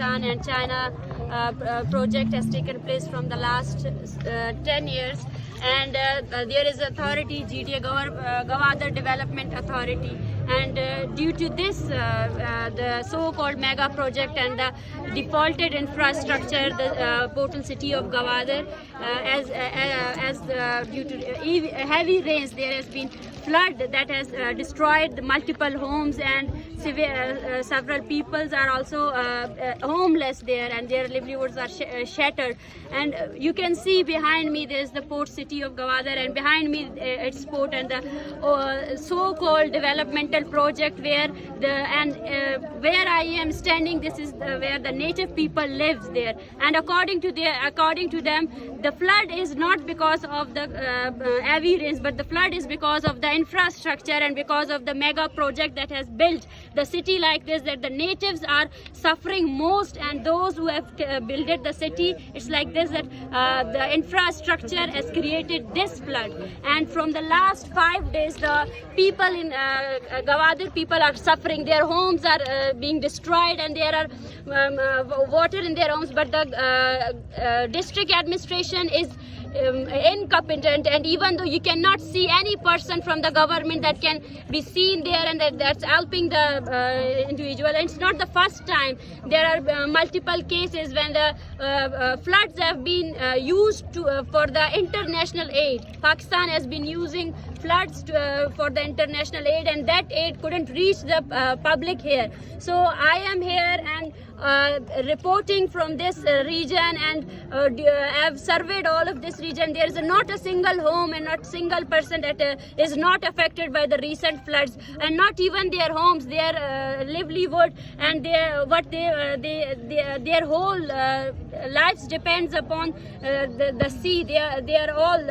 Pakistan and China project has taken place from the last 10 years. And there is authority, GTA Gawਦਰ Development Authority, and due to this the so-called mega project and the defaulted infrastructure, the portal city of Gawਦਰ, as due to heavy rains, there has been flood that has destroyed multiple homes, and several peoples are also homeless there, and their livelihoods are shattered. And you can see behind me there is the port city of Gawਦਰ, and behind me its port, and the so-called developmental project where where I am standing, this is where the native people lives there. And according to them, the flood is not because of the heavy rains, but the flood is because of the infrastructure and because of the mega project that has built the city like this, that the natives are suffering most, and those who have built the city, it's like this, that the infrastructure has created this flood. And from the last 5 days, the people in Gawਦਰ people are suffering. Their homes are being destroyed, and there are water in their homes, but the district administration is incompetent, and even though you cannot see any person from the government that can be seen there and that's helping the individual. And it's not the first time. There are multiple cases when the floods have been used for the international aid. Pakistan has been using floods for the international aid, and that aid couldn't reach the public here. So I am here and reporting from this region, and have surveyed all of this region. There is not a single home and not single person that is not affected by the recent floods, and not even their homes, their livelihood, and their whole lives depends upon the sea. They are all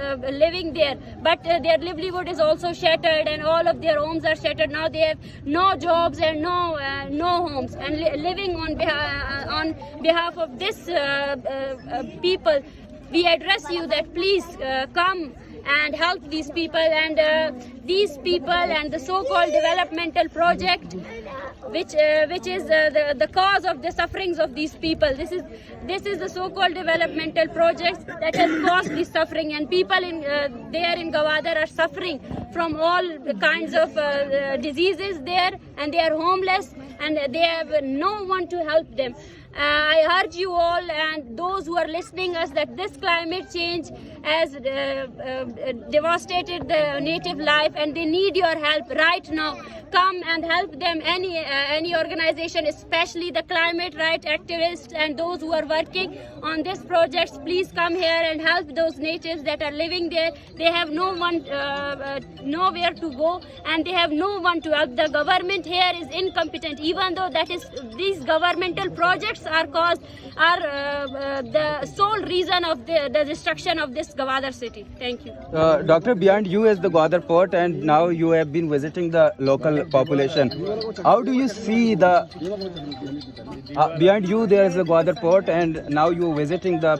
living there, but their livelihood is also shattered, and all of their homes are shattered. Now they have no jobs and no homes, and living on behalf of this people, we address you that please come and help these people, and the so-called developmental project, which is the cause of the sufferings of these people. This is the so-called developmental project that has caused this suffering, and people there in Gawਦਰ are suffering from all kinds of diseases there, and they are homeless, and they have no one to help them. I urge you all and those who are listening us that this climate change has devastated the native life, and they need your help right now. Come and help them, any organization, especially the climate right activists and those who are working on this project. Please come here and help those natives that are living there. They have no one, nowhere to go, and they have no one to help. The government here is incompetent, even though these governmental projects are the sole reason of the destruction of this Gawਦਰ city. Thank you. Doctor, behind you is the Gawਦਰ port, and now you have been visiting the local population. How do you see the behind you there is the Gawਦਰ port, and now you are visiting the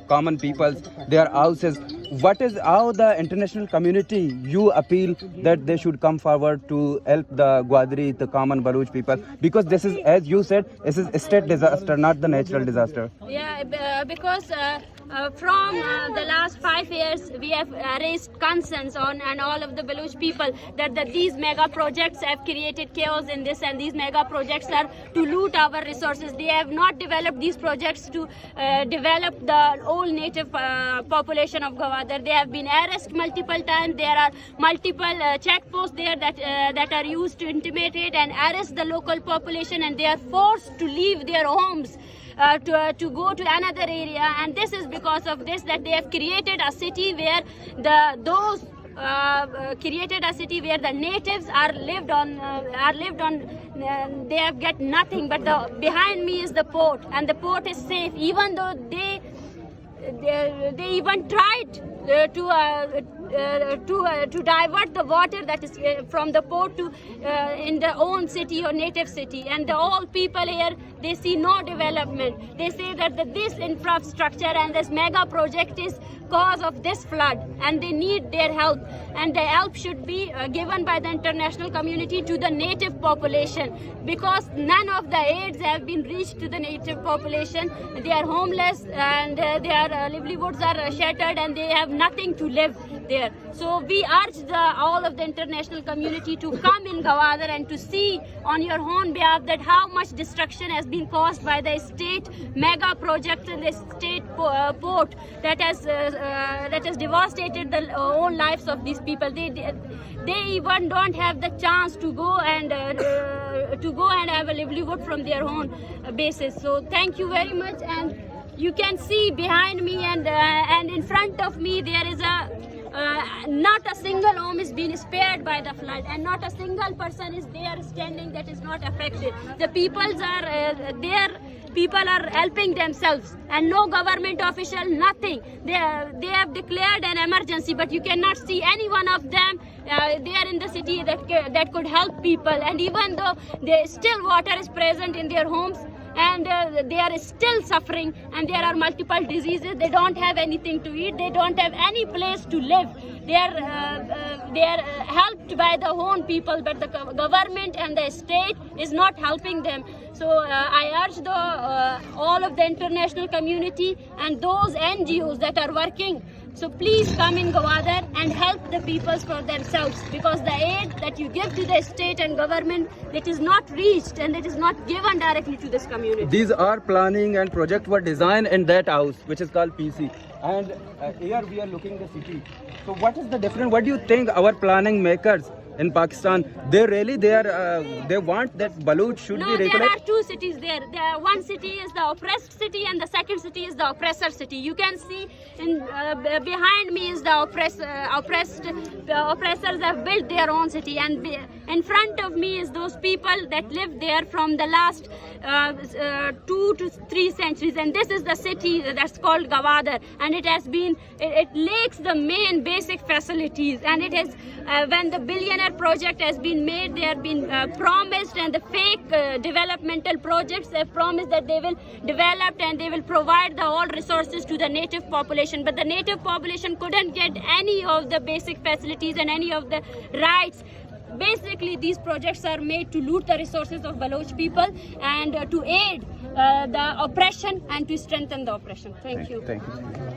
common peoples, their houses. What is how the international community you appeal that they should come forward to help the Gwadri, the common Baloch people, because this is, as you said, this is a state disaster, not the natural disaster. Yeah, because from the last 5 years we have raised concerns on and all of the Baloch people that these mega projects have created chaos in this, and these mega projects are to loot our resources. They have not developed these projects to develop the old native population of Gawਦਰ. They have been arrested multiple times. There are multiple checkposts there that are used to intimidate and arrest the local population, and they are forced to leave their homes to go to another area. And this is because of this, that they have created a city where the natives are lived on. They have get nothing. But behind me is the port, and the port is safe, even though they even tried to divert the water that is from the port to in their own city or native city. And all people here, they see no development. They say that this infrastructure and this mega project is cause of this flood, and they need their help, and the help should be given by the international community to the native population, because none of the aids have been reached to the native population. They are homeless, and their livelihoods are shattered, and they have nothing to live there. So we urge all of the international community to come in Gwadar and to see on your own behalf that how much destruction has been caused by the state mega project and the state port that has devastated the own lives of these people. They even don't have the chance to go and have a livelihood from their own basis. So thank you very much. And you can see behind me and in front of me there is not a single home is being spared by the flood, and not a single person is there standing that is not affected. The peoples are there. People are helping themselves, and no government official, nothing. They have declared an emergency, but you cannot see any one of them there in the city that could help people. And even though still water is present in their homes, and they are still suffering, and there are multiple diseases. They don't have anything to eat. They don't have any place to live. They are helped by the own people, but the government and the state is not helping them. So I urge all of the international community and those NGOs that are working, so please come in Gwadar and help the peoples for themselves, because the aid that you give to the state and government, that is not reached and it is not given directly to this community. These are planning and project were designed in that house, which is called PC. And here we are looking the city. So what is the difference? What do you think our planning makers in Pakistan, they want that Baloch should be regulated? There are two cities there. One city is the oppressed city, and the second city is the oppressor city. You can see behind me is the oppressors have built their own city, and in front of me is those people that lived there from the last 2 to 3 centuries. And this is the city that's called Gwadar, and it lacks the main basic facilities. And it has when the billionaire project has been made, they have been promised, and the fake developmental projects, they have promised that they will develop and they will provide all resources to the native population, but the native population couldn't get any of the basic facilities and any of the rights. Basically, these projects are made to loot the resources of Baloch people and to aid the oppression and to strengthen the oppression. Thank you. Thank you.